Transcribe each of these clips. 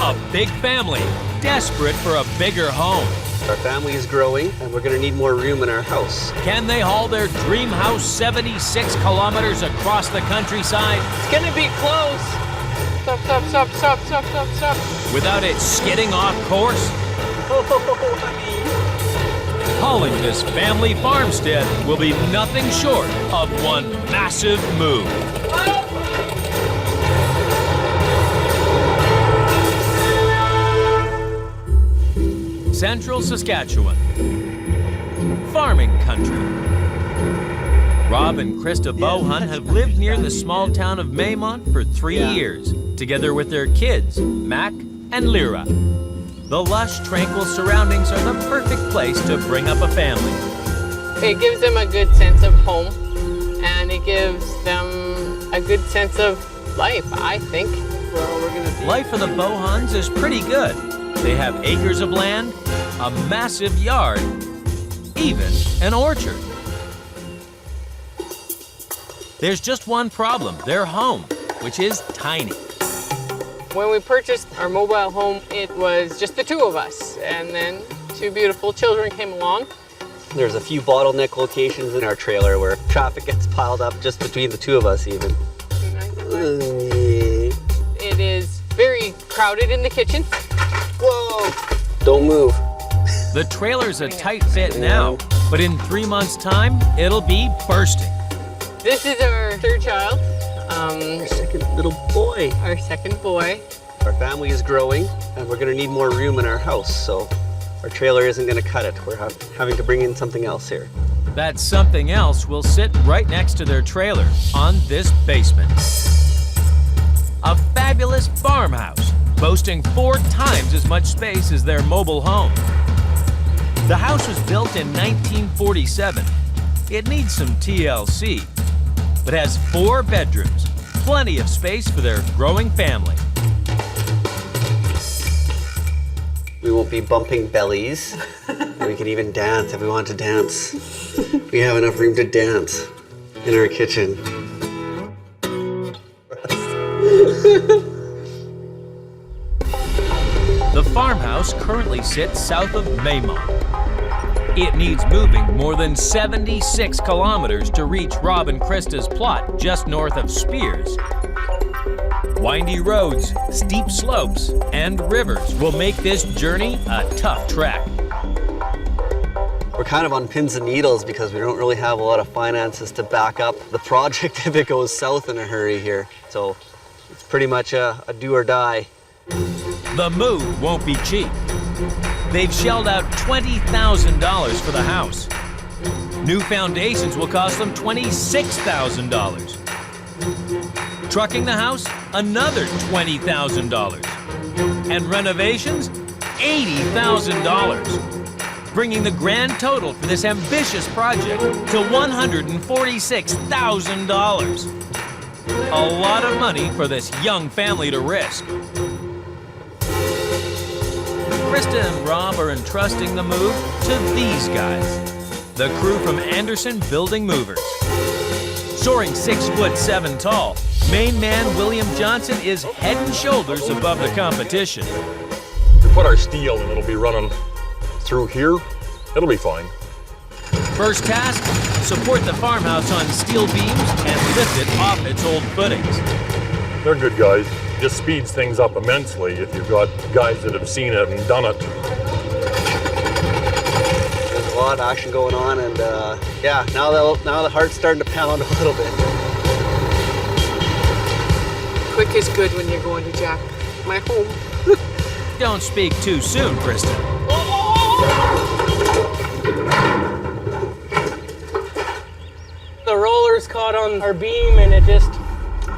A big family, desperate for a bigger home. Our family is growing, and we're going to need more room in our house. Can they haul their dream house 76 kilometers across the countryside? It's going to be close. Stop, stop, stop, stop, stop, stop, stop. Without it skidding off course? Hauling this family farmstead will be nothing short of one massive move. Central Saskatchewan, farming country. Rob and Krista Bohan have lived near the small town of Maymont for 3 years, together with their kids, Mac and Lyra. The lush, tranquil surroundings are the perfect place to bring up a family. It gives them a good sense of home, and it gives them a good sense of life, I think. Life for the Bohans is pretty good. They have acres of land, a massive yard, even an orchard. There's just one problem, their home, which is tiny. When we purchased our mobile home, it was just the two of us, and then two beautiful children came along. There's a few bottleneck locations in our trailer where traffic gets piled up just between the two of us even. It is very crowded in the kitchen. Whoa! Don't move. The trailer's a tight fit now, but in 3 months' time, it'll be bursting. This is our third child. Our second little boy. Our second boy. Our family is growing, and we're going to need more room in our house, so our trailer isn't going to cut it. We're having to bring in something else here. That something else will sit right next to their trailer on this basement. A fabulous farmhouse, boasting 4 times as much space as their mobile home. The house was built in 1947. It needs some TLC, but has 4 bedrooms, plenty of space for their growing family. We won't be bumping bellies. We can even dance if we want to dance. We have enough room to dance in our kitchen. The farmhouse currently sits south of Maymont. It needs moving more than 76 kilometers to reach Rob and Krista's plot just north of Spears. Windy roads, steep slopes, and rivers will make this journey a tough trek. We're kind of on pins and needles because we don't really have a lot of finances to back up the project if it goes south in a hurry here. So it's pretty much a do or die. The move won't be cheap. They've shelled out $20,000 for the house. New foundations will cost them $26,000. Trucking the house, another $20,000. And renovations, $80,000. Bringing the grand total for this ambitious project to $146,000. A lot of money for this young family to risk. Krista and Rob are entrusting the move to these guys, the crew from Anderson Building Movers. Soaring 6'7" tall, main man William Johnson is head and shoulders above the competition. We put our steel and it'll be running through here. It'll be fine. First task, support the farmhouse on steel beams and lift it off its old footings. They're good guys. Just speeds things up immensely if you've got guys that have seen it and done it. There's a lot of action going on, and yeah, now the heart's starting to pound a little bit. Quick is good when you're going to Jack. My home. Don't speak too soon, Krista. The rollers caught on our beam and it just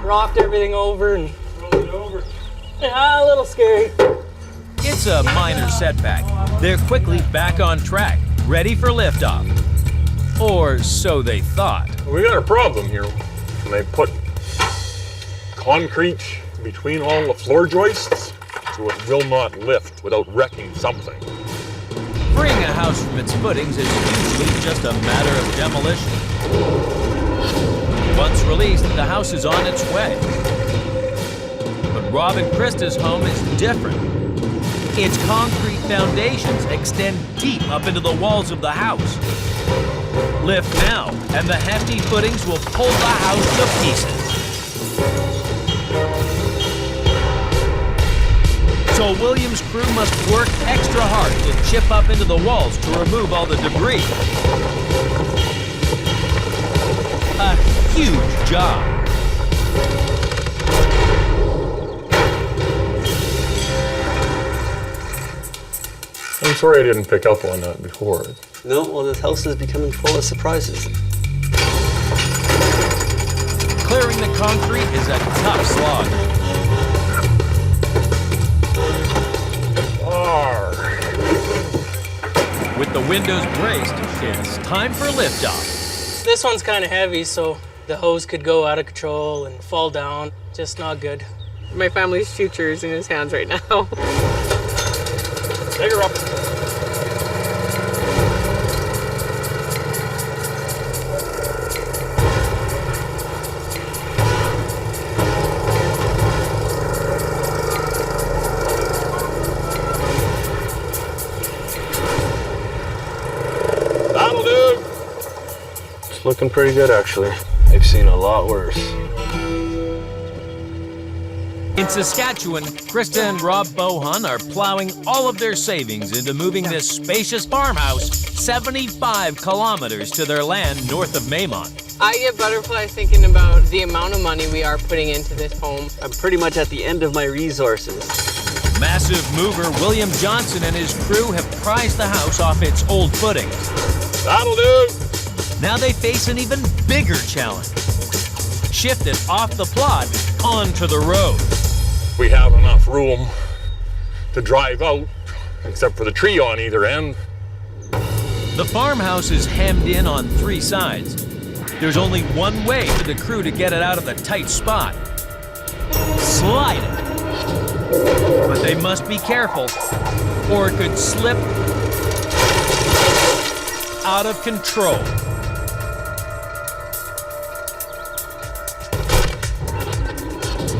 rocked everything over and rolled it over. Yeah, a little scary. It's a minor setback. They're quickly back on track, ready for liftoff. Or so they thought. We got a problem here. And they put concrete between all the floor joists so it will not lift without wrecking something. Freeing a house from its footings is usually just a matter of demolition. Once released, the house is on its way. But Rob and Krista's home is different. Its concrete foundations extend deep up into the walls of the house. Lift now, and the hefty footings will pull the house to pieces. So Williams' crew must work extra hard to chip up into the walls to remove all the debris. A huge job. I'm sorry I didn't pick up on that before. No, well, this house is becoming full of surprises. Clearing the concrete is a tough slog. With the windows braced, it's time for liftoff. This one's kind of heavy, so the hose could go out of control and fall down. Just not good. My family's future is in his hands right now. Take her up. That'll do. It's looking pretty good, actually. I've seen a lot worse. In Saskatchewan, Krista and Rob Bohan are plowing all of their savings into moving this spacious farmhouse 75 kilometers to their land north of Maymont. I get butterflies thinking about the amount of money we are putting into this home. I'm pretty much at the end of my resources. Massive mover William Johnson and his crew have prized the house off its old footings. That'll do. Now they face an even bigger challenge. Shift it off the plot onto the road. We have enough room to drive out, except for the tree on either end. The farmhouse is hemmed in on 3 sides. There's only one way for the crew to get it out of the tight spot. Slide it. But they must be careful, or it could slip out of control.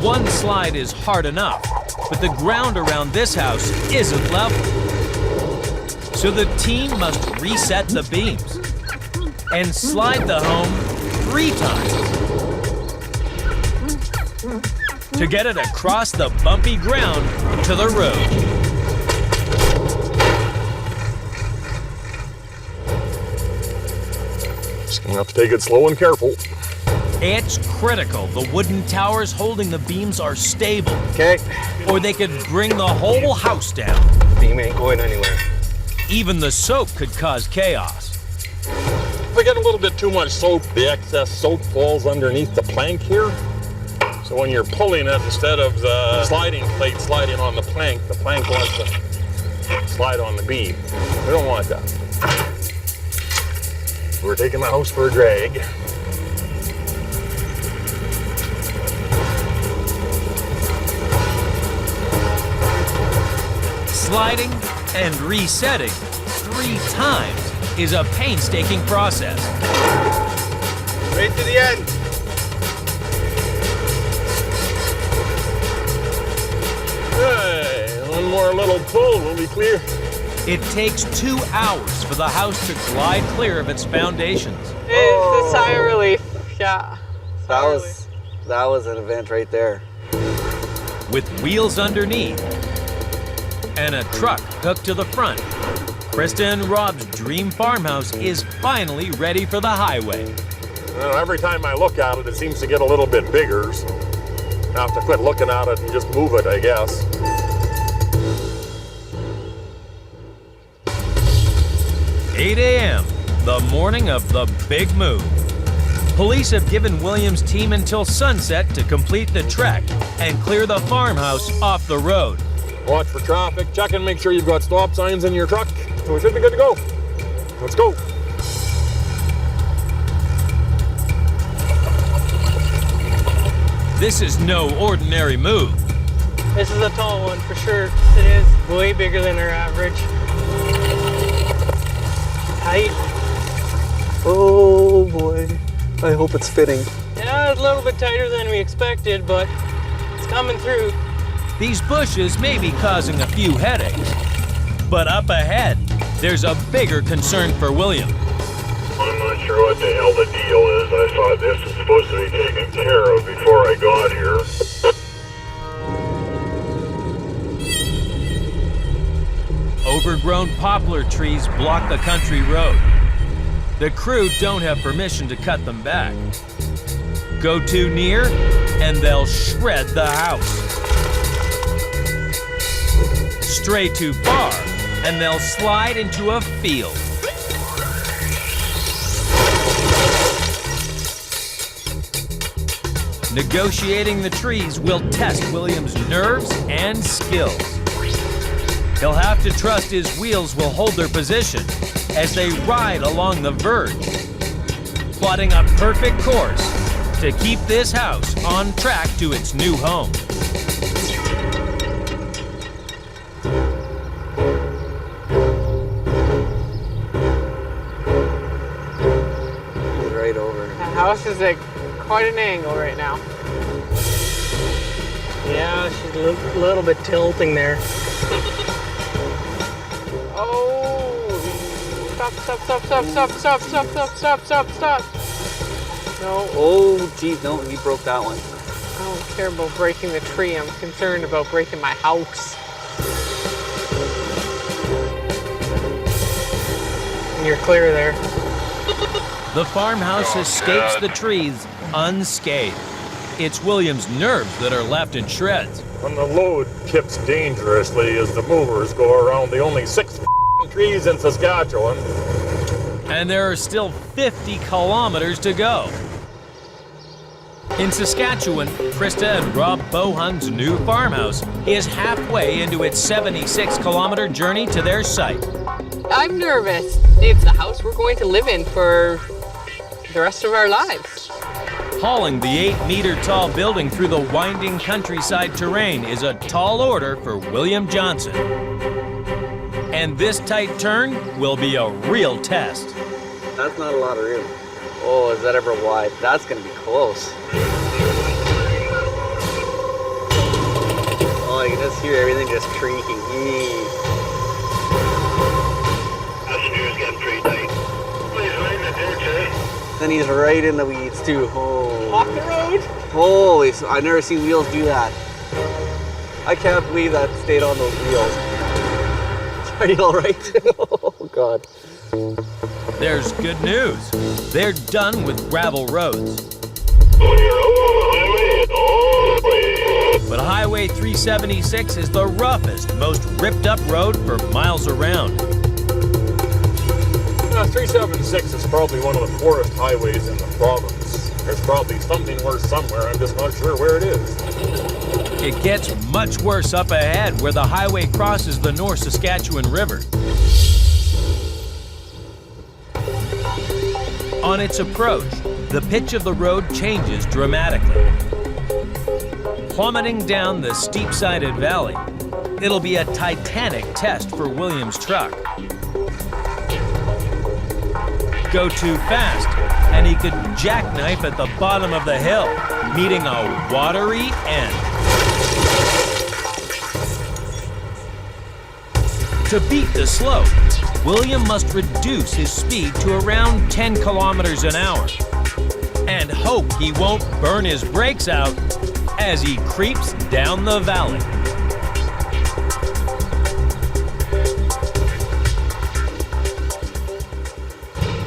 One slide is hard enough, but the ground around this house isn't level. So the team must reset the beams and slide the home 3 times to get it across the bumpy ground to the road. Just gonna have to take it slow and careful. It's critical the wooden towers holding the beams are stable, Okay, or they could bring the whole house down. beam ain't going anywhere. Even the soap could cause chaos. If we get a little bit too much soap, the excess soap falls underneath the plank here. So when you're pulling it, instead of the sliding plate sliding on the plank wants to slide on the beam. We don't want that. We're taking the house for a drag. Sliding and resetting 3 times is a painstaking process. Right to the end. Hey, one more little pull, we'll be clear. It takes 2 hours for the house to glide clear of its foundations. It's a sigh of relief. Yeah. That was an event right there. With wheels underneath and a truck hooked to the front, Krista and Rob's dream farmhouse is finally ready for the highway. Well, every time I look at it, it seems to get a little bit bigger. So I have to quit looking at it and just move it, I guess. "8 a.m., the morning of the big move. Police have given Williams' team until sunset to complete the trek and clear the farmhouse off the road. Watch for traffic, check and make sure you've got stop signs in your truck. So we should be good to go. Let's go. This is no ordinary move. This is a tall one for sure. It is way bigger than our average. Tight. Oh boy. I hope it's fitting. Yeah, it's a little bit tighter than we expected, but it's coming through. These bushes may be causing a few headaches, but up ahead, there's a bigger concern for William. I'm not sure what the hell the deal is. I thought this was supposed to be taken care of before I got here. Overgrown poplar trees block the country road. The crew don't have permission to cut them back. Go too near, and they'll shred the house. Stray too far, and they'll slide into a field. Negotiating the trees will test William's nerves and skills. He'll have to trust his wheels will hold their position as they ride along the verge, plotting a perfect course to keep this house on track to its new home. He's right over. The house is at quite an angle right now. Yeah, she's a little bit tilting there. Oh, stop. No, Oh, geez, no, he broke that one. I don't care about breaking the tree. I'm concerned about breaking my house. And you're clear there. The farmhouse escapes the trees unscathed. It's William's nerves that are left in shreds. When the load tips dangerously as the movers go around the only 6 trees in Saskatchewan. And there are still 50 kilometers to go. In Saskatchewan, Krista and Rob Bohan's new farmhouse is halfway into its 76-kilometer journey to their site. I'm nervous. It's the house we're going to live in for the rest of our lives. Hauling the 8-meter-tall building through the winding countryside terrain is a tall order for William Johnson. And this tight turn will be a real test. That's not a lot of room. Oh, is that ever wide? That's gonna be close. Oh, you can just hear everything just creaking. This news getting pretty tight. Please mind the ditch, eh? Then he's right in the weeds too. Oh. Off the road? Holy, I've never seen wheels do that. I can't believe that stayed on those wheels. Are you all right? Oh, God. There's good news. They're done with gravel roads. Oh, you're out on the highway and all the way. But Highway 376 is the roughest, most ripped up road for miles around. 376 is probably one of the poorest highways in the province. There's probably something worse somewhere, I'm just not sure where it is. It gets much worse up ahead where the highway crosses the North Saskatchewan River. On its approach, the pitch of the road changes dramatically. Plummeting down the steep-sided valley, it'll be a titanic test for William's truck. Go too fast, and he could jackknife at the bottom of the hill, meeting a watery end. To beat the slope, William must reduce his speed to around 10 kilometers an hour and hope he won't burn his brakes out as he creeps down the valley.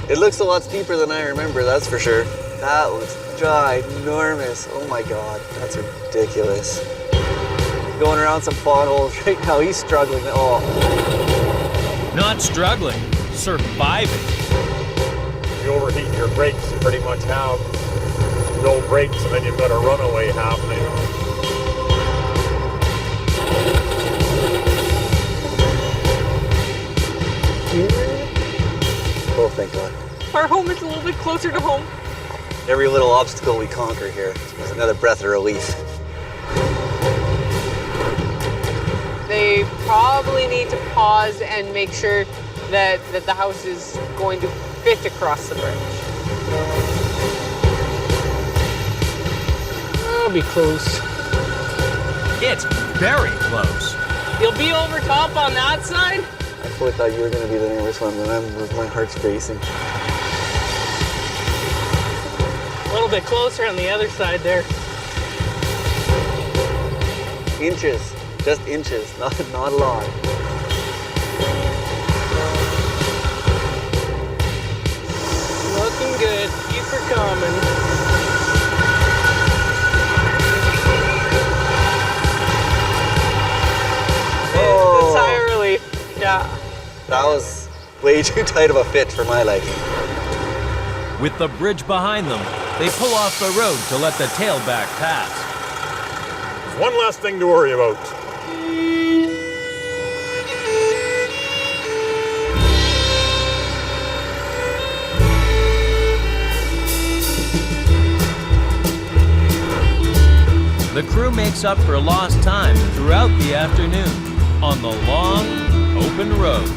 It looks a lot steeper than I remember, that's for sure. That looks ginormous. Oh my God, that's ridiculous. Going around some potholes right now, he's struggling. Oh. Not struggling, surviving. If you overheat your brakes, you pretty much have no brakes, and then you've got a runaway happening. Oh, thank God. Our home is a little bit closer to home. Every little obstacle we conquer here is another breath of relief. They probably need to pause and make sure that the house is going to fit across the bridge. I'll be close. It's very close. You'll be over top on that side? I fully thought you were going to be the nervous one when my heart's racing. A little bit closer on the other side there. Inches, just inches, not a lot. Looking good. Keep her coming. Oh. It's high relief. Yeah. That was way too tight of a fit for my liking. With the bridge behind them, they pull off the road to let the tailback pass. One less thing to worry about. The crew makes up for lost time throughout the afternoon on the long, open road.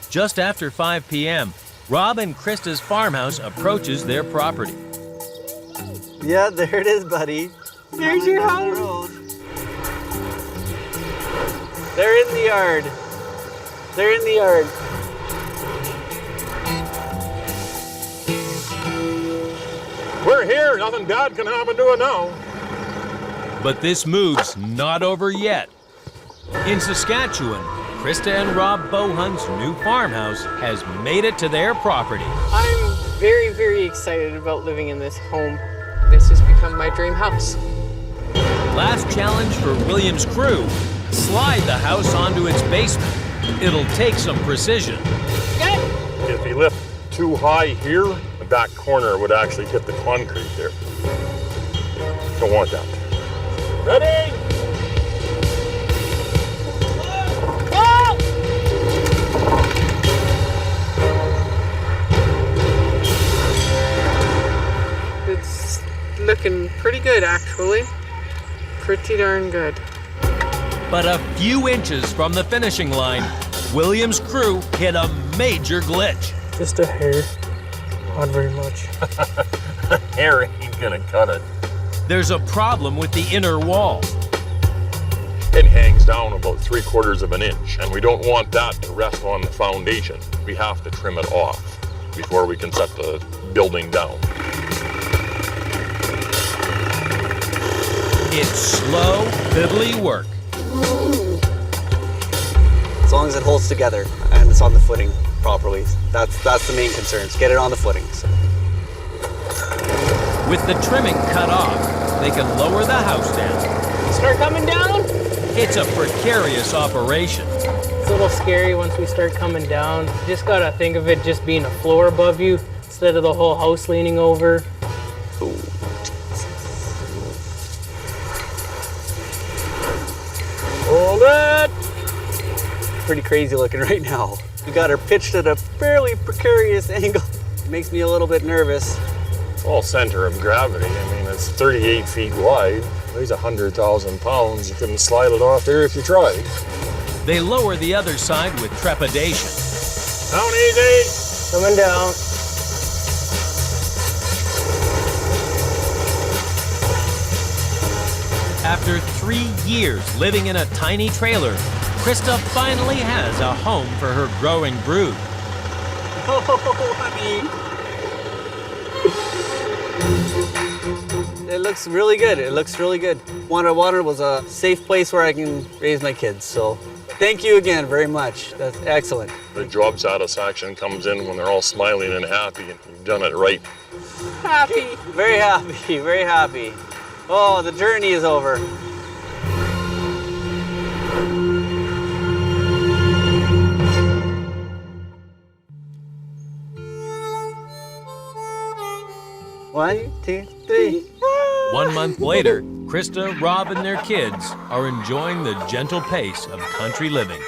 Just after 5 p.m., Rob and Krista's farmhouse approaches their property. Yeah, there it is, buddy. There's your Down the house. road. They're in the yard. They're in the yard. We're here. Nothing bad can happen to it now. But this move's not over yet. In Saskatchewan, Krista and Rob Bohan's new farmhouse has made it to their property. I'm very, very excited about living in this home. This has become my dream house. Last challenge for William's crew, slide the house onto its basement. It'll take some precision. Good. If you lift too high here, the back corner would actually hit the concrete there. Don't want that. Ready? Whoa! It's looking pretty good, actually. Pretty darn good. But a few inches from the finishing line, William's crew hit a major glitch. Just a hair. Not very much. Hair ain't gonna cut it. There's a problem with the inner wall. It hangs down about 3/4 of an inch, and we don't want that to rest on the foundation. We have to trim it off before we can set the building down. It's slow, fiddly work. As long as it holds together and it's on the footing properly. That's the main concern. Is get it on the footing. So. With the trimming cut off, they can lower the house down. Start coming down? It's a precarious operation. It's a little scary once we start coming down. You just gotta think of it just being a floor above you instead of the whole house leaning over. Hold it! Pretty crazy looking right now. We got her pitched at a fairly precarious angle. Makes me a little bit nervous. It's all center of gravity. I mean, it's 38 feet wide. Weighs 100,000 pounds. You couldn't slide it off there if you tried. They lower the other side with trepidation. Down easy! Coming down. After 3 years living in a tiny trailer, Krista finally has a home for her growing brood. Oh, honey. It looks really good. It looks really good. What I wanted was a safe place where I can raise my kids. So thank you again very much. That's excellent. The job satisfaction comes in when they're all smiling and happy and you've done it right. Happy. Very happy, very happy. Oh, the journey is over. One, two, three. 1 month later, Krista, Rob, and their kids are enjoying the gentle pace of country living.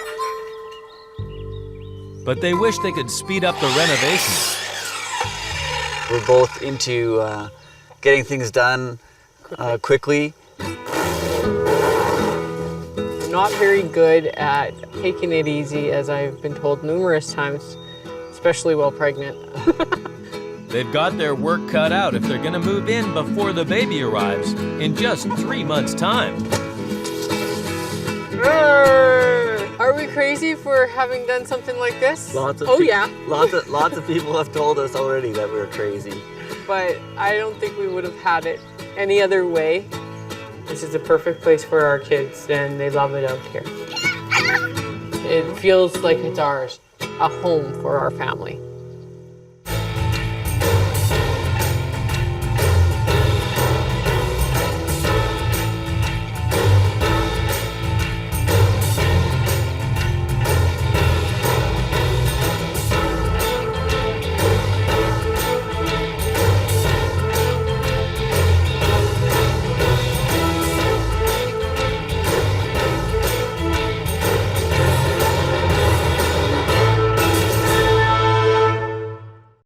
But they wish they could speed up the renovation. We're both into getting things done quickly. I'm not very good at taking it easy, as I've been told numerous times, especially while pregnant. They've got their work cut out if they're gonna move in before the baby arrives in just 3 months' time. Are we crazy for having done something like this? Lots of yeah. lots of people have told us already that we're crazy. But I don't think we would have had it any other way. This is the perfect place for our kids, and they love it out here. It feels like it's ours, a home for our family.